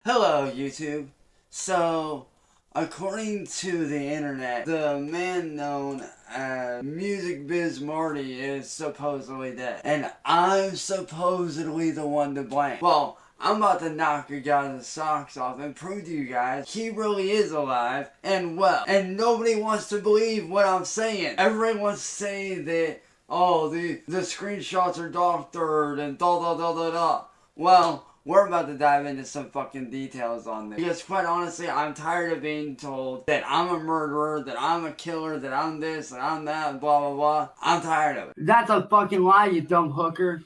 Hello, YouTube. So, according to the internet, the man known as MusicBizMarty is supposedly dead. And I'm supposedly the one to blame. Well, I'm about to knock your guys' socks off and prove to you guys he really is alive and well. And nobody wants to believe what I'm saying. Everyone wants to say that, oh, the screenshots are doctored and da. Well, we're about to dive into some fucking details on this. Because quite honestly, I'm tired of being told that I'm a murderer, that I'm a killer, that I'm this, that I'm that, blah, blah, blah. I'm tired of it. That's a fucking lie, you dumb hooker.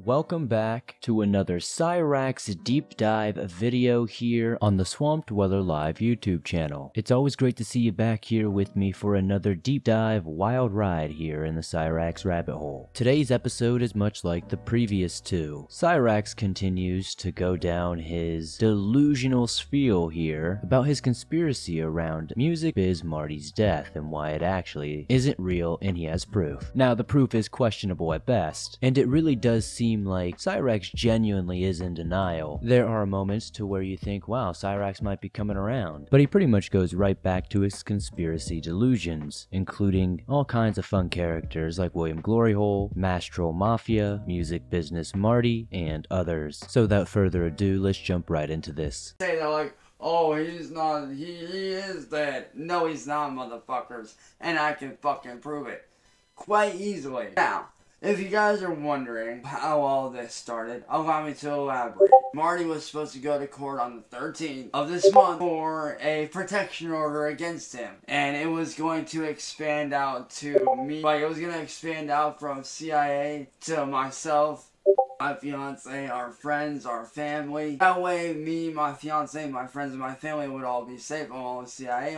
Welcome back to another Cyraxx deep dive video here on the Swamp Dweller Live YouTube channel. It's always great to see you back here with me for another deep dive wild ride here in the Cyraxx rabbit hole. Today's episode is much like the previous two. Cyraxx continues to go down his delusional spiel here about his conspiracy around MusicBizMarty's death and why it actually isn't real and he has proof. Now the proof is questionable at best, and it really does seem like Cyraxx genuinely is in denial. There are moments to where you think, wow, Cyraxx might be coming around, but he pretty much goes right back to his conspiracy delusions, including all kinds of fun characters like William Gloryhole, Mastro Mafia, MusicBizMarty, and others. So without further ado, let's jump right into this. Say that like, oh, he's not, he is dead. No, he's not, motherfuckers. And I can fucking prove it quite easily. Now, if you guys are wondering how all this started, allow me to elaborate. Marty was supposed to go to court on the 13th of this month for a protection order against him. And it was going to expand out to me. Like, it was going to expand out from CIA to myself, my fiance, our friends, our family. That way, me, my fiance, my friends, and my family would all be safe from all the CIA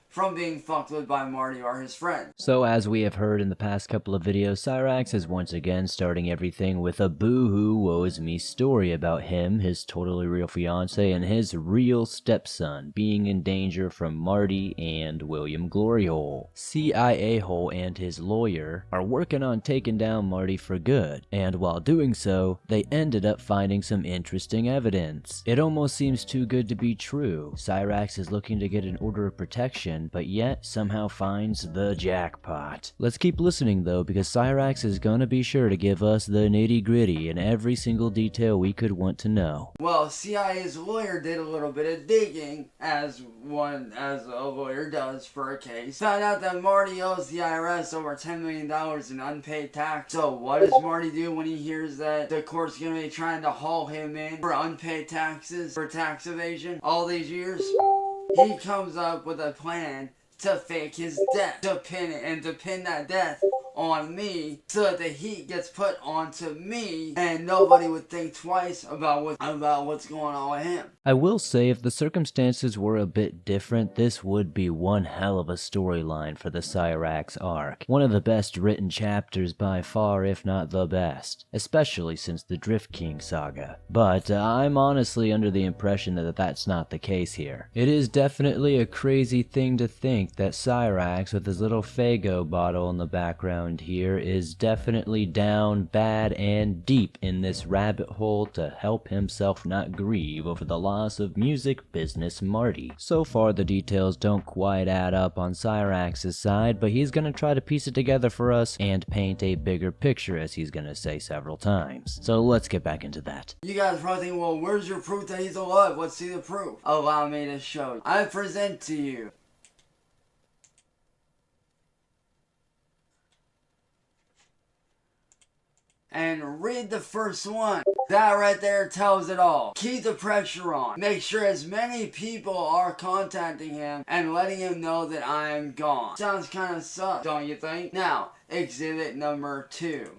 from being fucked with by Marty or his friends. So as we have heard in the past couple of videos, Cyraxx is once again starting everything with a boo-hoo woe-is-me story about him, his totally real fiance, and his real stepson being in danger from Marty and William Gloryhole. CIA Hole and his lawyer are working on taking down Marty for good, and while doing so, they ended up finding some interesting evidence. It almost seems too good to be true. Cyraxx is looking to get an order of protection, but yet somehow finds the jackpot. Let's keep listening though, because Cyraxx is gonna be sure to give us the nitty gritty and every single detail we could want to know. Well, CIA's lawyer did a little bit of digging, as a lawyer does for a case. Found out that Marty owes the IRS over $10 million in unpaid tax. So what does Marty do when he hears that the court's gonna be trying to haul him in for unpaid taxes, for tax evasion, all these years? He comes up with a plan to fake his death, to pin that death on me, so that the heat gets put onto me, and nobody would think twice about what's going on with him. I will say, if the circumstances were a bit different, this would be one hell of a storyline for the Cyraxx arc. One of the best written chapters by far, if not the best, especially since the Drift King saga. But I'm honestly under the impression that that's not the case here. It is definitely a crazy thing to think that Cyraxx, with his little Faygo bottle in the background here, is definitely down bad and deep in this rabbit hole to help himself not grieve over the loss of MusicBizMarty. So far the details don't quite add up on Cyraxx's side, but he's gonna try to piece it together for us and paint a bigger picture, as he's gonna say several times. So let's get back into that. You guys probably think, well, where's your proof that he's alive? Let's see the proof. Allow me to show you. I present to you and read the first one. That right there tells it all. Keep the pressure on. Make sure as many people are contacting him and letting him know that I am gone. Sounds kind of sus, don't you think? Now, exhibit number 2.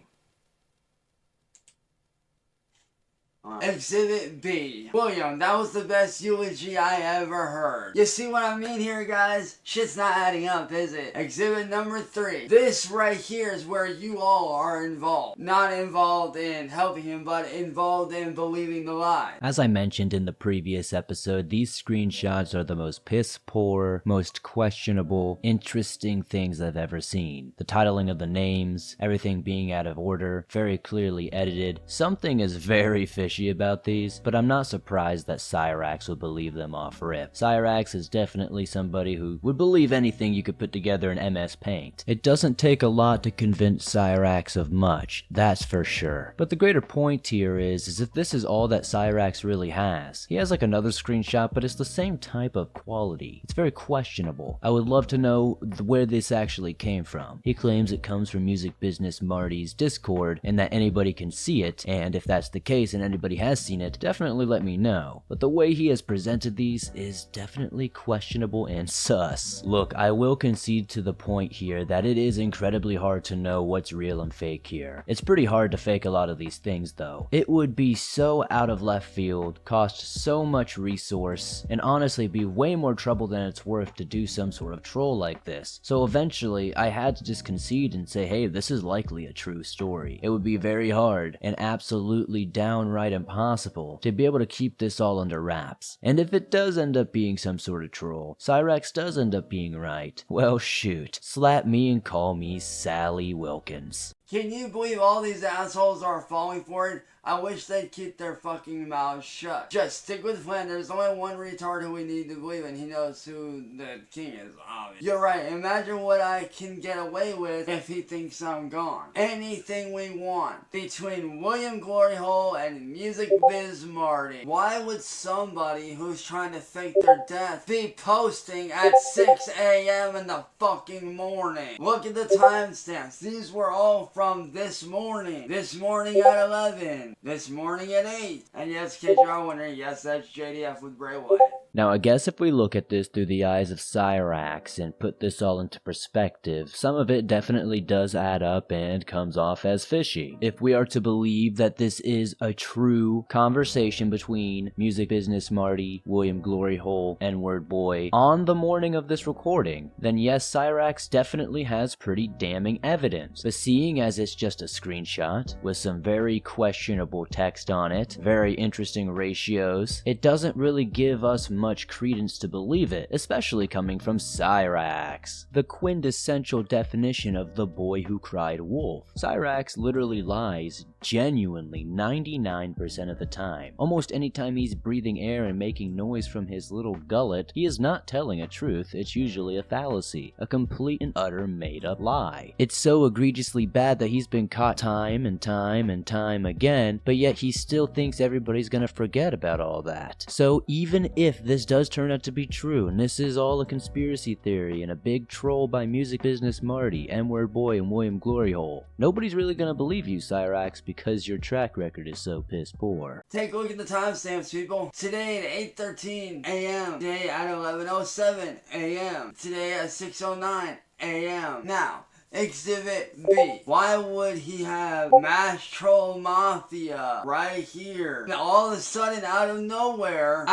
Exhibit B. William, that was the best eulogy I ever heard. You see what I mean here, guys? Shit's not adding up, is it? Exhibit number 3. This right here is where you all are involved. Not involved in helping him, but involved in believing the lie. As I mentioned in the previous episode, these screenshots are the most piss poor, most questionable, interesting things I've ever seen. The titling of the names, everything being out of order, very clearly edited. Something is very fishy about these, but I'm not surprised that Cyraxx would believe them off rip. Cyraxx is definitely somebody who would believe anything you could put together in MS Paint. It doesn't take a lot to convince Cyraxx of much, that's for sure. But the greater point here is if this is all that Cyraxx really has. He has like another screenshot, but it's the same type of quality. It's very questionable. I would love to know where this actually came from. He claims it comes from MusicBizMarty's Discord and that anybody can see it, and if that's the case and anybody has seen it, definitely let me know. But the way he has presented these is definitely questionable and sus. Look, I will concede to the point here that it is incredibly hard to know what's real and fake here. It's pretty hard to fake a lot of these things though. It would be so out of left field, cost so much resource, and honestly be way more trouble than it's worth to do some sort of troll like this. So eventually, I had to just concede and say, hey, this is likely a true story. It would be very hard and absolutely downright impossible to be able to keep this all under wraps. And if it does end up being some sort of troll, Cyraxx does end up being right, well shoot, slap me and call me Sally Wilkins. Can you believe all these assholes are falling for it? I wish they'd keep their fucking mouths shut. Just stick with the plan. There's only one retard who we need to believe in. He knows who the king is, obviously. You're right. Imagine what I can get away with if he thinks I'm gone. Anything we want. Between William Glory Hole and MusicBizMarty. Why would somebody who's trying to fake their death be posting at 6 a.m. in the fucking morning? Look at the timestamps. These were all from this morning. This morning at 11. This morning at 8. And yes, kids, you're all wondering, yes, that's JDF with Bray Wyatt. Now, I guess if we look at this through the eyes of Cyraxx and put this all into perspective, some of it definitely does add up and comes off as fishy. If we are to believe that this is a true conversation between MusicBizMarty, William Glory Hole, and Word Boy on the morning of this recording, then yes, Cyraxx definitely has pretty damning evidence. But seeing as it's just a screenshot with some very questionable text on it, very interesting ratios, it doesn't really give us much credence to believe it, especially coming from Cyraxx, the quintessential definition of the boy who cried wolf. Cyraxx literally lies genuinely 99% of the time. Almost anytime he's breathing air and making noise from his little gullet, he is not telling a truth, it's usually a fallacy, a complete and utter made-up lie. It's so egregiously bad that he's been caught time and time and time again, but yet he still thinks everybody's gonna forget about all that. So even if this does turn out to be true, and this is all a conspiracy theory and a big troll by MusicBizMarty, M-Word Boy, and William Glory Hole, nobody's really gonna believe you, Cyraxx, because your track record is so piss poor. Take a look at the timestamps, people. Today at 8:13 a.m. Today at 11:07 a.m. Today at 6:09 a.m. Now, Exhibit B. Why would he have Mass Troll Mafia right here? And all of a sudden, out of nowhere,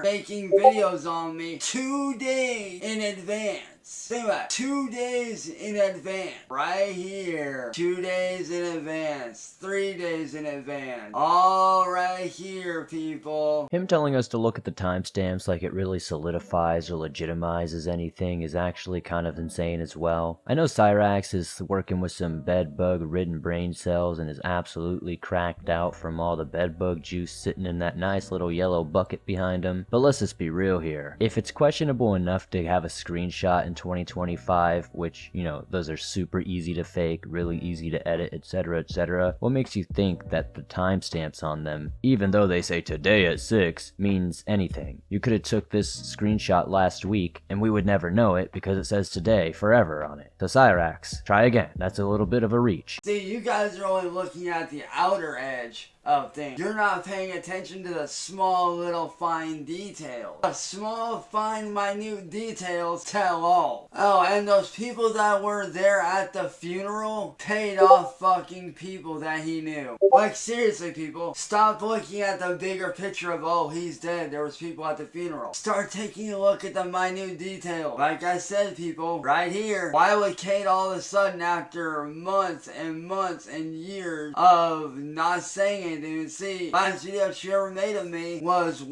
making videos on me 2 days in advance. Think about it. 2 days in advance. Right here. 2 days in advance. 3 days in advance. All right here, people. Him telling us to look at the timestamps like it really solidifies or legitimizes anything is actually kind of insane as well. I know Cyraxx is working with some bedbug-ridden brain cells and is absolutely cracked out from all the bedbug juice sitting in that nice little yellow bucket behind him, but let's just be real here. If it's questionable enough to have a screenshot in 2025, which, you know, those are super easy to fake, really easy to edit, etc., what makes you think that the timestamps on them, even though they say today at 6, means anything? You could have took this screenshot last week and we would never know it because it says today forever on it. So Cyraxx, try again. That's a little bit of a reach. See, you guys are only looking at the outer edge of things. You're not paying attention to the small little fine details. The small fine minute details tell all. all. Oh, and those people that were there at the funeral paid off fucking people that he knew. Like, seriously, people, stop looking at the bigger picture of, oh, he's dead, there was people at the funeral. Start taking a look at the minute detail. Like I said, people, right here, why would Kate all of a sudden, after months and years of not saying anything, and see, last video she ever made of me was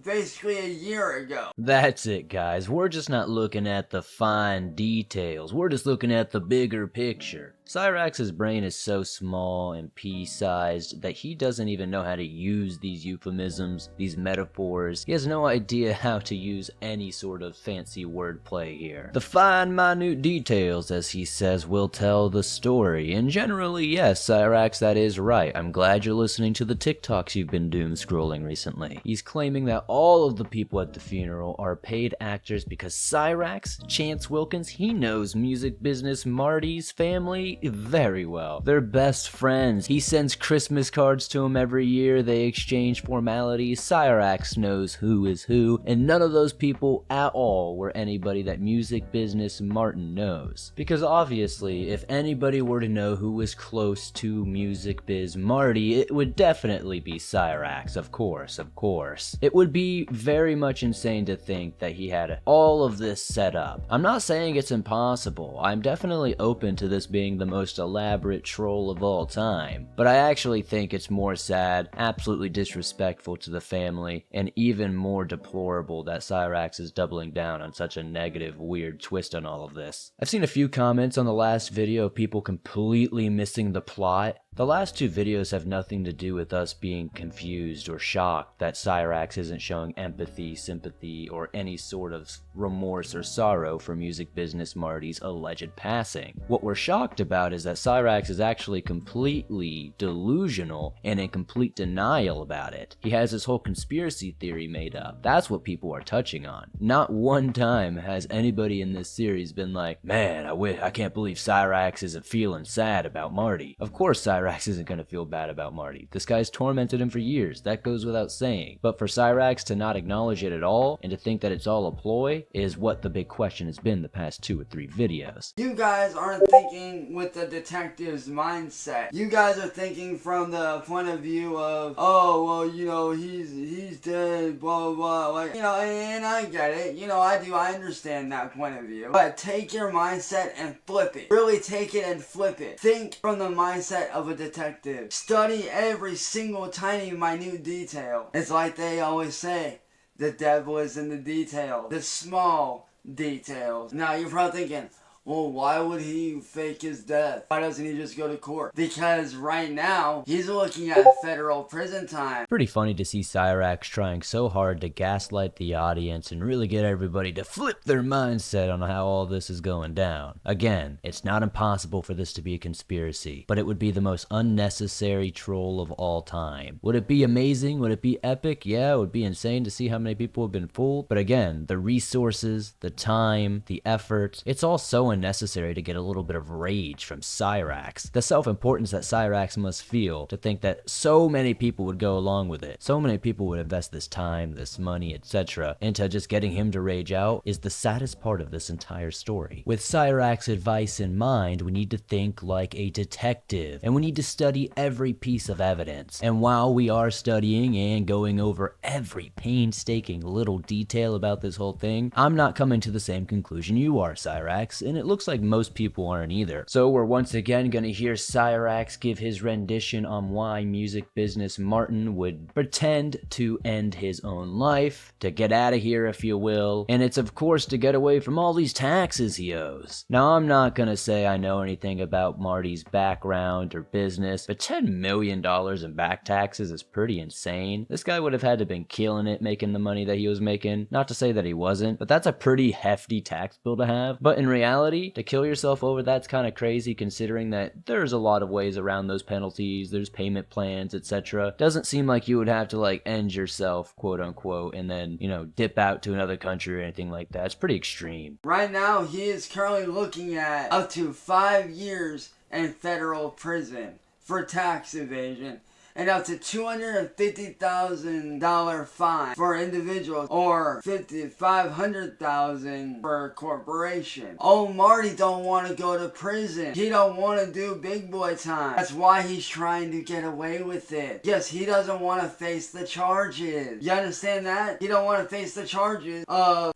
basically a year ago. That's it, guys. We're just not looking at the fine details. We're just looking at the bigger picture. Cyraxx's brain is so small and pea-sized that he doesn't even know how to use these euphemisms, these metaphors. He has no idea how to use any sort of fancy wordplay here. The fine, minute details, as he says, will tell the story. And generally, yes, Cyraxx, that is right. I'm glad you're listening to the TikToks you've been doom scrolling recently. He's claiming that all of the people at the funeral are paid actors because Cyraxx, Chance Wilkins, he knows MusicBizMarty's family very well. They're best friends. He sends Christmas cards to him every year. They exchange formalities. Cyraxx knows who is who, and none of those people at all were anybody that MusicBizMarty knows. Because obviously, if anybody were to know who was close to MusicBizMarty, it would definitely be Cyraxx, of course. It would be very much insane to think that he had all of this set up. I'm not saying it's impossible. I'm definitely open to this being the most elaborate troll of all time, but I actually think it's more sad, absolutely disrespectful to the family, and even more deplorable that Cyraxx is doubling down on such a negative, weird twist on all of this. I've seen a few comments on the last video of people completely missing the plot. The last two videos have nothing to do with us being confused or shocked that Cyraxx isn't showing empathy, sympathy, or any sort of remorse or sorrow for MusicBizMarty's alleged passing. What we're shocked about is that Cyraxx is actually completely delusional and in complete denial about it. He has his whole conspiracy theory made up. That's what people are touching on. Not one time has anybody in this series been like, man, I can't believe Cyraxx isn't feeling sad about Marty. Of course Cyraxx isn't going to feel bad about Marty. This guy's tormented him for years, that goes without saying. But for Cyraxx to not acknowledge it at all, and to think that it's all a ploy, is what the big question has been the past 2 or 3 videos. You guys aren't thinking with the detective's mindset. You guys are thinking from the point of view of, oh, well, you know, he's dead, blah, blah, blah. Like, you know, and I get it. You know, I understand that point of view. But take your mindset and flip it. Really take it and flip it. Think from the mindset of a detective. Study every single tiny minute detail. It's like they always say, the devil is in the detail. The small details. Now you're probably thinking, well, why would he fake his death? Why doesn't he just go to court? Because right now, he's looking at federal prison time. Pretty funny to see Cyraxx trying so hard to gaslight the audience and really get everybody to flip their mindset on how all this is going down. Again, it's not impossible for this to be a conspiracy, but it would be the most unnecessary troll of all time. Would it be amazing? Would it be epic? Yeah, it would be insane to see how many people have been fooled. But again, the resources, the time, the effort, it's all so unnecessary to get a little bit of rage from Cyraxx. The self-importance that Cyraxx must feel to think that so many people would go along with it. So many people would invest this time, this money, etc. into just getting him to rage out is the saddest part of this entire story. With Cyraxx's advice in mind, we need to think like a detective, and we need to study every piece of evidence. And while we are studying and going over every painstaking little detail about this whole thing, I'm not coming to the same conclusion you are, Cyraxx, and it looks like most people aren't either. So we're once again gonna hear Cyraxx give his rendition on why MusicBizMarty would pretend to end his own life, to get out of here if you will, and it's of course to get away from all these taxes he owes. Now I'm not gonna say I know anything about Marty's background or business, but $10 million in back taxes is pretty insane. This guy would have had to been killing it making the money that he was making. Not to say that he wasn't, but that's a pretty hefty tax bill to have. But in reality, to kill yourself over that's kind of crazy considering that there's a lot of ways around those penalties, there's payment plans, etc. Doesn't seem like you would have to like end yourself, quote unquote, and then, you know, dip out to another country or anything like that. It's pretty extreme. Right now, he is currently looking at up to 5 years in federal prison for tax evasion. and up to $250,000 fine for individuals or $500,000 for a corporation. Oh, Marty don't want to go to prison. He don't want to do big boy time. That's why he's trying to get away with it. Yes, he doesn't want to face the charges. You understand that? He don't want to face the charges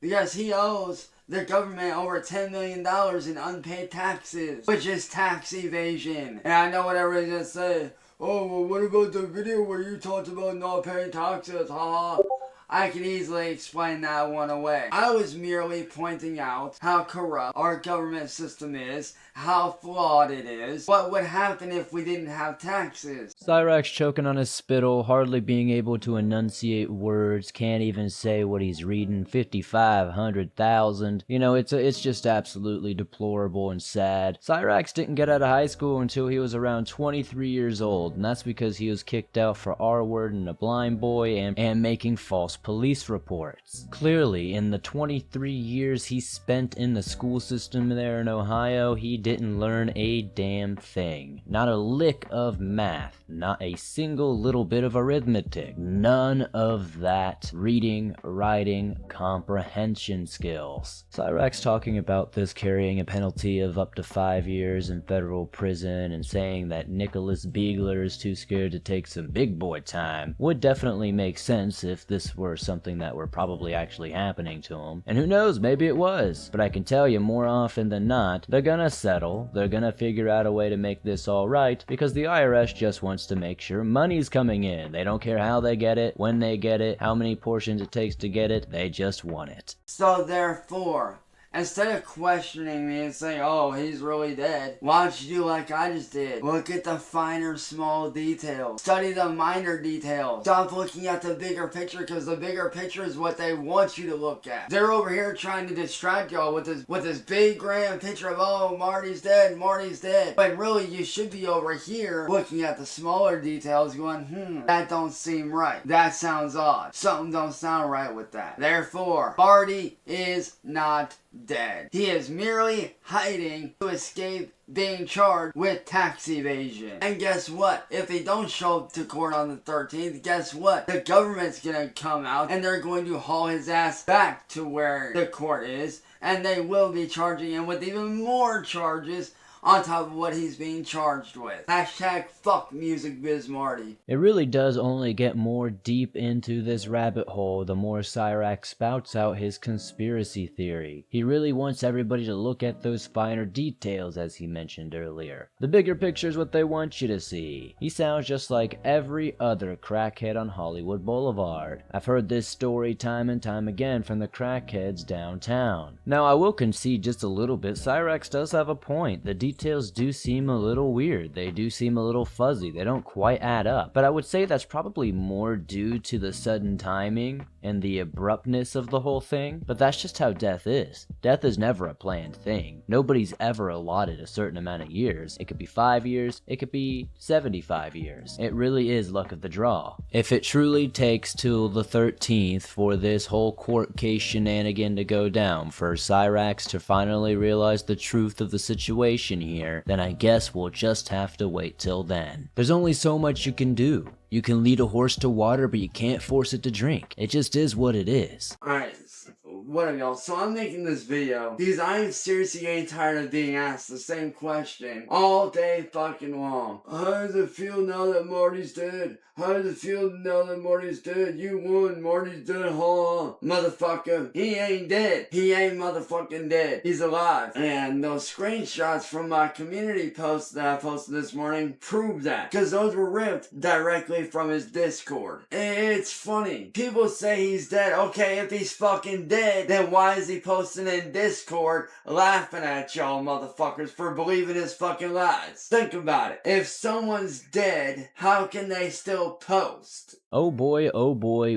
because he owes the government over $10 million in unpaid taxes, which is tax evasion. And I know what everybody's gonna say. Oh, well, what about the video where you talked about not paying taxes? Haha. I can easily explain that one away. I was merely pointing out how corrupt our government system is, how flawed it is, what would happen if we didn't have taxes. Cyraxx choking on his spittle, hardly being able to enunciate words, can't even say what he's reading. 5,500,000. You know, it's just absolutely deplorable and sad. Cyraxx didn't get out of high school until he was around 23 years old, and that's because he was kicked out for R-word and a blind boy and making false police reports. Clearly, in the 23 years he spent in the school system there in Ohio, he didn't learn a damn thing. Not a lick of math, not a single little bit of arithmetic, none of that reading, writing, comprehension skills. Cyraxx talking about this carrying a penalty of up to 5 years in federal prison and saying that Nicholas Beegler is too scared to take some big boy time would definitely make sense if this were something that were probably actually happening to him. And who knows, maybe it was. But I can tell you more often than not, they're gonna settle, they're gonna figure out a way to make this all right, because the IRS just wants to make sure money's coming in. They don't care how they get it, when they get it, how many portions it takes to get it, they just want it. So therefore, instead of questioning me and saying, oh, he's really dead, why don't you do like I just did? Look at the finer, small details. Study the minor details. Stop looking at the bigger picture, because the bigger picture is what they want you to look at. They're over here trying to distract y'all with this big grand picture of, oh, Marty's dead, Marty's dead. But really, you should be over here looking at the smaller details going, that don't seem right. That sounds odd. Something don't sound right with that. Therefore, Marty is not dead. He is merely hiding to escape being charged with tax evasion. And guess what? If he don't show up to court on the 13th, guess what? The government's gonna come out and they're going to haul his ass back to where the court is, and they will be charging him with even more charges on top of what he's being charged with. Hashtag fuck MusicBizMarty. It really does only get more deep into this rabbit hole the more Cyraxx spouts out his conspiracy theory. He really wants everybody to look at those finer details, as he mentioned earlier. The bigger picture is what they want you to see. He sounds just like every other crackhead on Hollywood Boulevard. I've heard this story time and time again from the crackheads downtown. Now, I will concede just a little bit, Cyraxx does have a point. The details do seem a little weird. They do seem a little fuzzy. They don't quite add up. But I would say that's probably more due to the sudden timing and the abruptness of the whole thing. But that's just how death is. Death is never a planned thing. Nobody's ever allotted a certain amount of years. It could be 5 years. It could be 75 years. It really is luck of the draw. If it truly takes till the 13th for this whole court case shenanigan to go down, for Cyraxx to finally realize the truth of the situation here, then I guess we'll just have to wait till then. There's only so much you can do. You can lead a horse to water, but you can't force it to drink. It just is what it is. Alright, what up, y'all? So I'm making this video because I'm seriously getting tired of being asked the same question all day fucking long. How does it feel now that Marty's dead? How does it feel now that Marty's dead? You won, Marty's dead, huh? Motherfucker, he ain't dead. He ain't motherfucking dead. He's alive. And those screenshots from my community post that I posted this morning prove that. Because those were ripped directly from his Discord. It's funny. People say he's dead. Okay, if he's fucking dead, then why is he posting in Discord laughing at y'all motherfuckers for believing his fucking lies? Think about it. If someone's dead, how can they still post? Oh boy,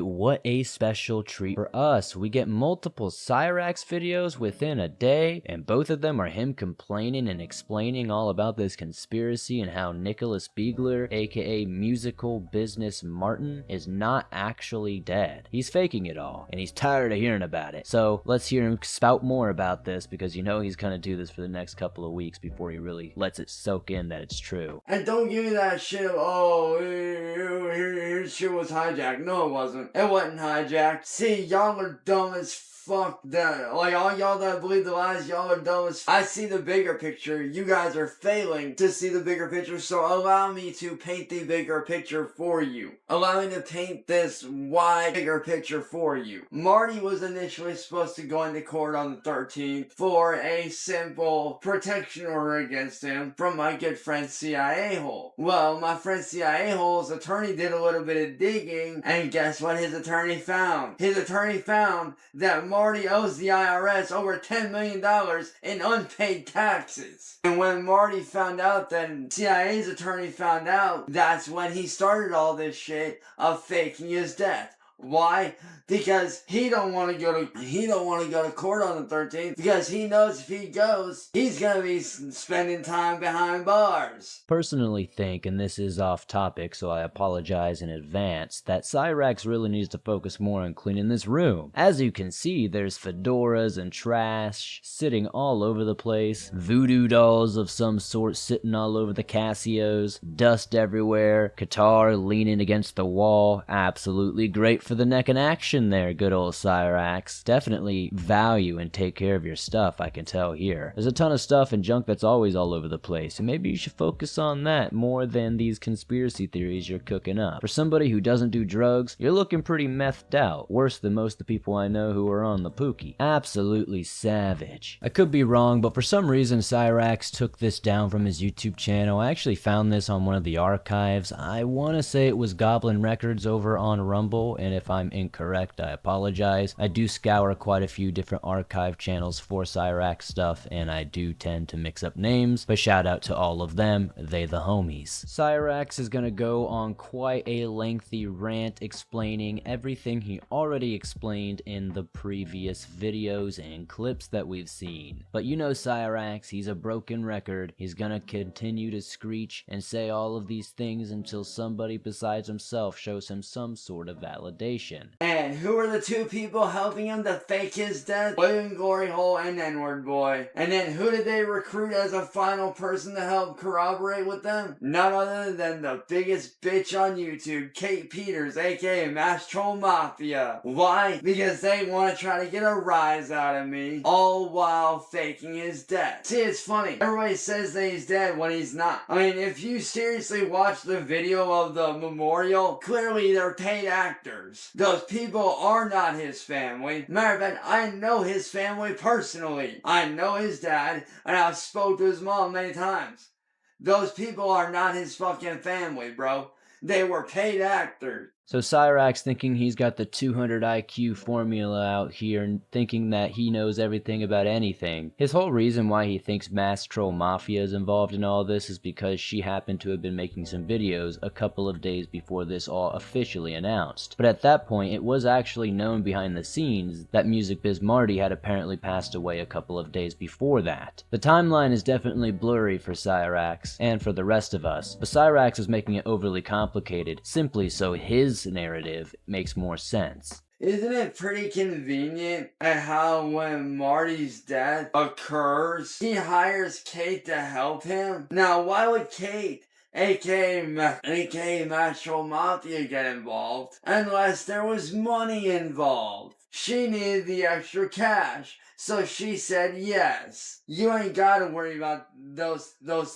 what a special treat for us. We get multiple Cyraxx videos within a day, and both of them are him complaining and explaining all about this conspiracy and how Nicholas Beegler, aka Musical Business Martin, is not actually dead. He's faking it all, and he's tired of hearing about about it. So let's hear him spout more about this, because you know he's gonna do this for the next couple of weeks before he really lets it soak in that it's true. And don't give me that shit of, oh, his shit was hijacked. No, it wasn't. It wasn't hijacked. See, y'all are dumb as fuck. That, like, all y'all that believe the lies, y'all are dumb as I see the bigger picture. You guys are failing to see the bigger picture, so allow me to paint the bigger picture for you. Allow me to paint this wide, bigger picture for you. Marty was initially supposed to go into court on the 13th for a simple protection order against him from my good friend CIA Hole. Well, my friend CIA Hole's attorney did a little bit of digging, and guess what his attorney found? His attorney found that Marty owes the IRS over $10 million in unpaid taxes. And when Marty found out, then CIA's attorney found out, that's when he started all this shit of faking his death. Why? Because he don't want to go to court on the 13th, because he knows if he goes, he's gonna be spending time behind bars. Personally think, and this is off topic, so I apologize in advance, that Cyraxx really needs to focus more on cleaning this room. As you can see, there's fedoras and trash sitting all over the place, voodoo dolls of some sort sitting all over the Casios, dust everywhere, guitar leaning against the wall. Absolutely great for the neck and action there, good old Cyraxx. Definitely value and take care of your stuff, I can tell here. There's a ton of stuff and junk that's always all over the place, and maybe you should focus on that more than these conspiracy theories you're cooking up. For somebody who doesn't do drugs, you're looking pretty methed out, worse than most of the people I know who are on the pookie. Absolutely savage. I could be wrong, but for some reason Cyraxx took this down from his YouTube channel. I actually found this on one of the archives. I want to say it was Goblin Records over on Rumble, and if I'm incorrect, I apologize. I do scour quite a few different archive channels for Cyraxx stuff, and I do tend to mix up names, but shout out to all of them, they the homies. Cyraxx is gonna go on quite a lengthy rant explaining everything he already explained in the previous videos and clips that we've seen. But you know Cyraxx, he's a broken record. He's gonna continue to screech and say all of these things until somebody besides himself shows him some sort of validation. And who are the two people helping him to fake his death? William Glory Hole and N-Word Boy. And then who did they recruit as a final person to help corroborate with them? None other than the biggest bitch on YouTube, Kate Peters, aka Mass Troll Mafia. Why? Because they want to try to get a rise out of me, all while faking his death. See, it's funny. Everybody says that he's dead when he's not. I mean, if you seriously watch the video of the memorial, clearly they're paid actors. Those people are not his family. Matter of fact, I know his family personally. I know his dad, and I've spoke to his mom many times. Those people are not his fucking family, bro. They were paid actors. So Cyraxx, thinking he's got the 200 IQ formula out here and thinking that he knows everything about anything. His whole reason why he thinks Mass Troll Mafia is involved in all this is because she happened to have been making some videos a couple of days before this all officially announced. But at that point, it was actually known behind the scenes that MusicBizMarty had apparently passed away a couple of days before that. The timeline is definitely blurry for Cyraxx and for the rest of us, but Cyraxx is making it overly complicated simply so his narrative makes more sense. Isn't it pretty convenient at how when Marty's death occurs, he hires Kate to help him? Now, why would Kate, aka Mass Troll Mafia, get involved unless there was money involved? She needed the extra cash, so she said yes. You ain't gotta worry about those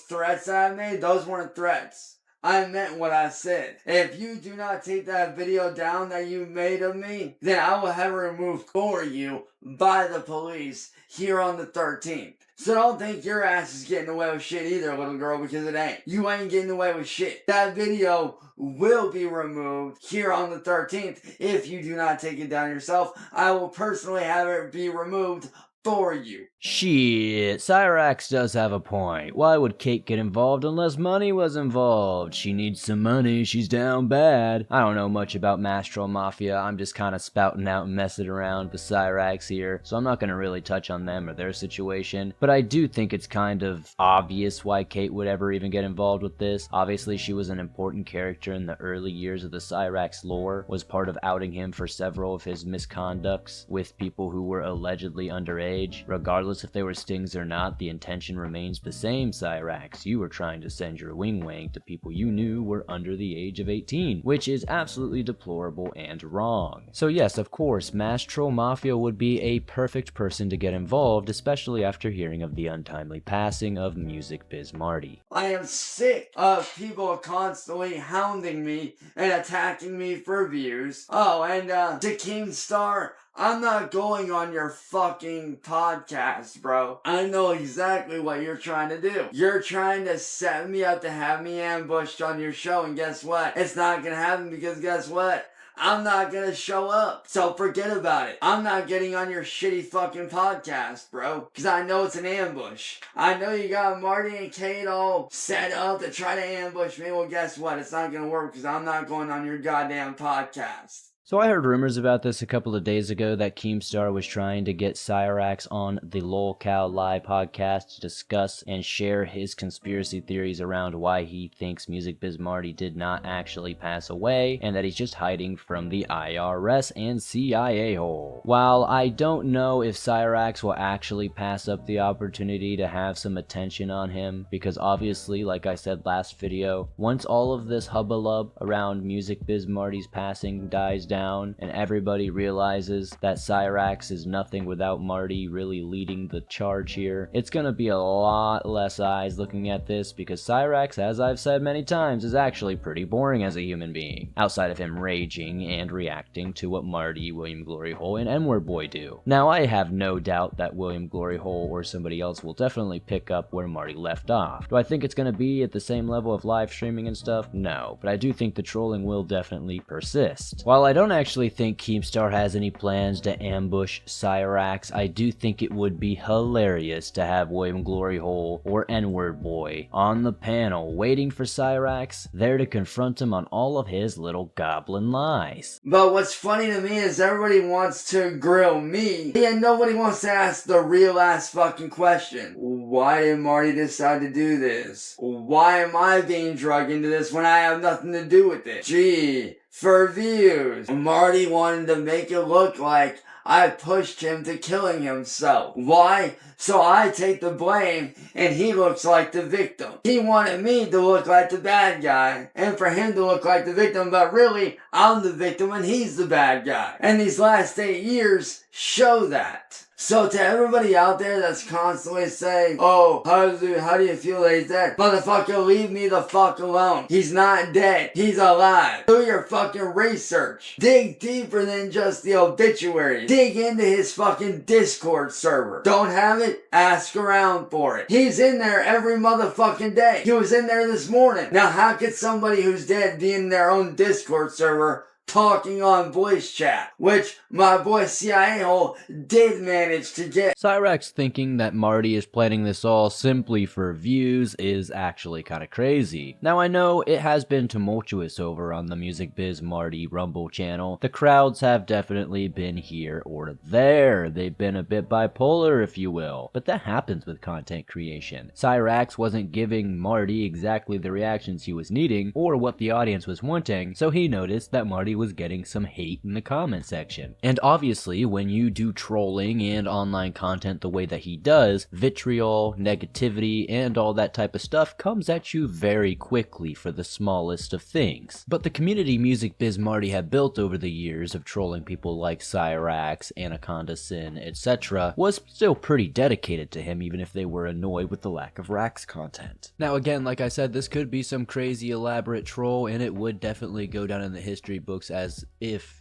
threats I made. Those weren't threats. I meant what I said. If you do not take that video down that you made of me, then I will have it removed for you by the police here on the 13th. So don't think your ass is getting away with shit either, little girl, because it ain't. You ain't getting away with shit. That video will be removed here on the 13th if you do not take it down yourself. I will personally have it be removed for you. Shit, Cyraxx does have a point. Why would Kate get involved unless money was involved? She needs some money, she's down bad. I don't know much about Mastro Mafia, I'm just kinda spouting out and messing around with Cyraxx here, so I'm not gonna really touch on them or their situation, but I do think it's kind of obvious why Kate would ever even get involved with this. Obviously, she was an important character in the early years of the Cyraxx lore, was part of outing him for several of his misconducts with people who were allegedly underage. Regardless if they were stings or not, the intention remains the same, Cyraxx. You were trying to send your wing-wang to people you knew were under the age of 18, which is absolutely deplorable and wrong. So yes, of course, Mastro Mafia would be a perfect person to get involved, especially after hearing of the untimely passing of MusicBizMarty. I am sick of people constantly hounding me and attacking me for views. Oh, and to Keemstar, I'm not going on your fucking podcast, bro. I know exactly what you're trying to do. You're trying to set me up to have me ambushed on your show, and guess what? It's not gonna happen because guess what? I'm not gonna show up. So forget about it. I'm not getting on your shitty fucking podcast, bro. Because I know it's an ambush. I know you got Marty and Kate all set up to try to ambush me. Well, guess what? It's not gonna work because I'm not going on your goddamn podcast. So I heard rumors about this a couple of days ago that Keemstar was trying to get Cyraxx on the Lolcow live podcast to discuss and share his conspiracy theories around why he thinks MusicBizMarty did not actually pass away and that he's just hiding from the IRS and CIA hole. While I don't know if Cyraxx will actually pass up the opportunity to have some attention on him, because obviously, like I said last video, once all of this hubbub around MusicBizMarty's passing dies down and everybody realizes that Cyraxx is nothing without Marty really leading the charge here, it's gonna be a lot less eyes looking at this, because Cyraxx, as I've said many times, is actually pretty boring as a human being, outside of him raging and reacting to what Marty, William Glory Hole, and N-Word Boy do. Now, I have no doubt that William Glory Hole or somebody else will definitely pick up where Marty left off. Do I think it's gonna be at the same level of live streaming and stuff? No, but I do think the trolling will definitely persist. While I don't actually think Keemstar has any plans to ambush Cyraxx, I do think it would be hilarious to have William Glory Hole or N-Word Boy on the panel waiting for Cyraxx, there to confront him on all of his little goblin lies. But what's funny to me is everybody wants to grill me, and nobody wants to ask the real ass fucking question. Why did Marty decide to do this? Why am I being drugged into this when I have nothing to do with it? Gee, for views. Marty wanted to make it look like I pushed him to killing himself. Why? So I take the blame and he looks like the victim. He wanted me to look like the bad guy and for him to look like the victim, but really I'm the victim and he's the bad guy. And these last 8 years show that. So to everybody out there that's constantly saying, oh, how do you feel that he's dead? Motherfucker, leave me the fuck alone. He's not dead. He's alive. Do your fucking research. Dig deeper than just the obituary. Dig into his fucking Discord server. Don't have it? Ask around for it. He's in there every motherfucking day. He was in there this morning. Now how could somebody who's dead be in their own Discord server talking on voice chat, which my boy CIA hole did manage to get? Cyraxx thinking that Marty is planning this all simply for views is actually kinda crazy. Now I know it has been tumultuous over on the MusicBizMarty Rumble channel. The crowds have definitely been here or there. They've been a bit bipolar, if you will. But that happens with content creation. Cyraxx wasn't giving Marty exactly the reactions he was needing or what the audience was wanting, so he noticed that Marty was getting some hate in the comment section. And obviously, when you do trolling and online content the way that he does, vitriol, negativity, and all that type of stuff comes at you very quickly for the smallest of things. But the community MusicBizMarty had built over the years of trolling people like Cyraxx, Anaconda Sin, etc. was still pretty dedicated to him, even if they were annoyed with the lack of Rax content. Now again, like I said, this could be some crazy elaborate troll, and it would definitely go down in the history books jokes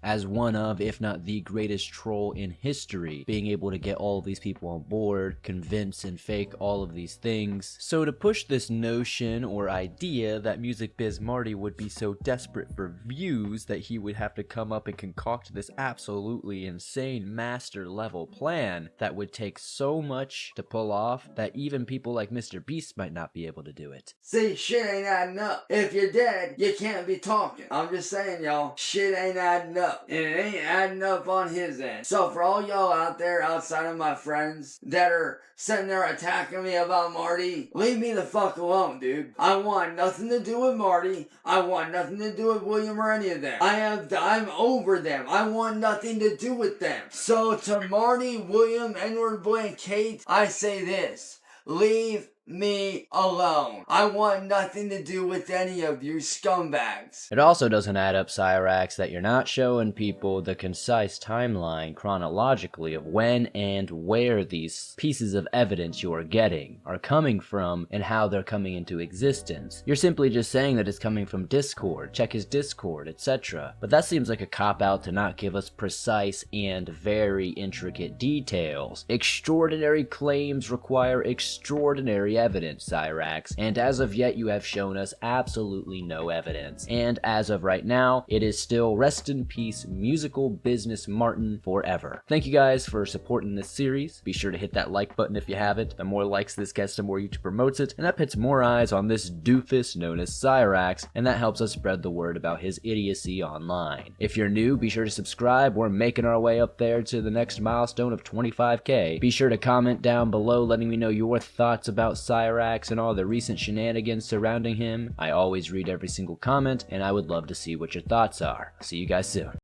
as one of, if not the greatest troll in history, being able to get all of these people on board, convince and fake all of these things. So to push this notion or idea that MusicBizMarty would be so desperate for views that he would have to come up and concoct this absolutely insane master level plan that would take so much to pull off that even people like Mr. Beast might not be able to do it. See, shit ain't adding up. If you're dead, you can't be talking. I'm just saying, y'all, shit ain't adding up. And it ain't adding up on his end. So for all y'all out there outside of my friends that are sitting there attacking me about Marty, leave me the fuck alone, dude. I want nothing to do with Marty. I want nothing to do with William or any of them. I'm over them. I want nothing to do with them. So to Marty, William, Edward Boy, and Kate, I say this. Leave me alone. I want nothing to do with any of you scumbags. It also doesn't add up, Cyraxx, that you're not showing people the concise timeline chronologically of when and where these pieces of evidence you are getting are coming from and how they're coming into existence. You're simply just saying that it's coming from Discord, check his Discord, etc. But that seems like a cop-out to not give us precise and very intricate details. Extraordinary claims require extraordinary evidence, Cyraxx, and as of yet you have shown us absolutely no evidence. And as of right now, it is still rest in peace musical business Martin forever. Thank you guys for supporting this series. Be sure to hit that like button if you haven't. The more likes this gets, the more YouTube promotes it, and that puts more eyes on this doofus known as Cyraxx, and that helps us spread the word about his idiocy online. If you're new, be sure to subscribe. We're making our way up there to the next milestone of 25K. Be sure to comment down below letting me know your thoughts about Cyraxx and all the recent shenanigans surrounding him. I always read every single comment, and I would love to see what your thoughts are. See you guys soon.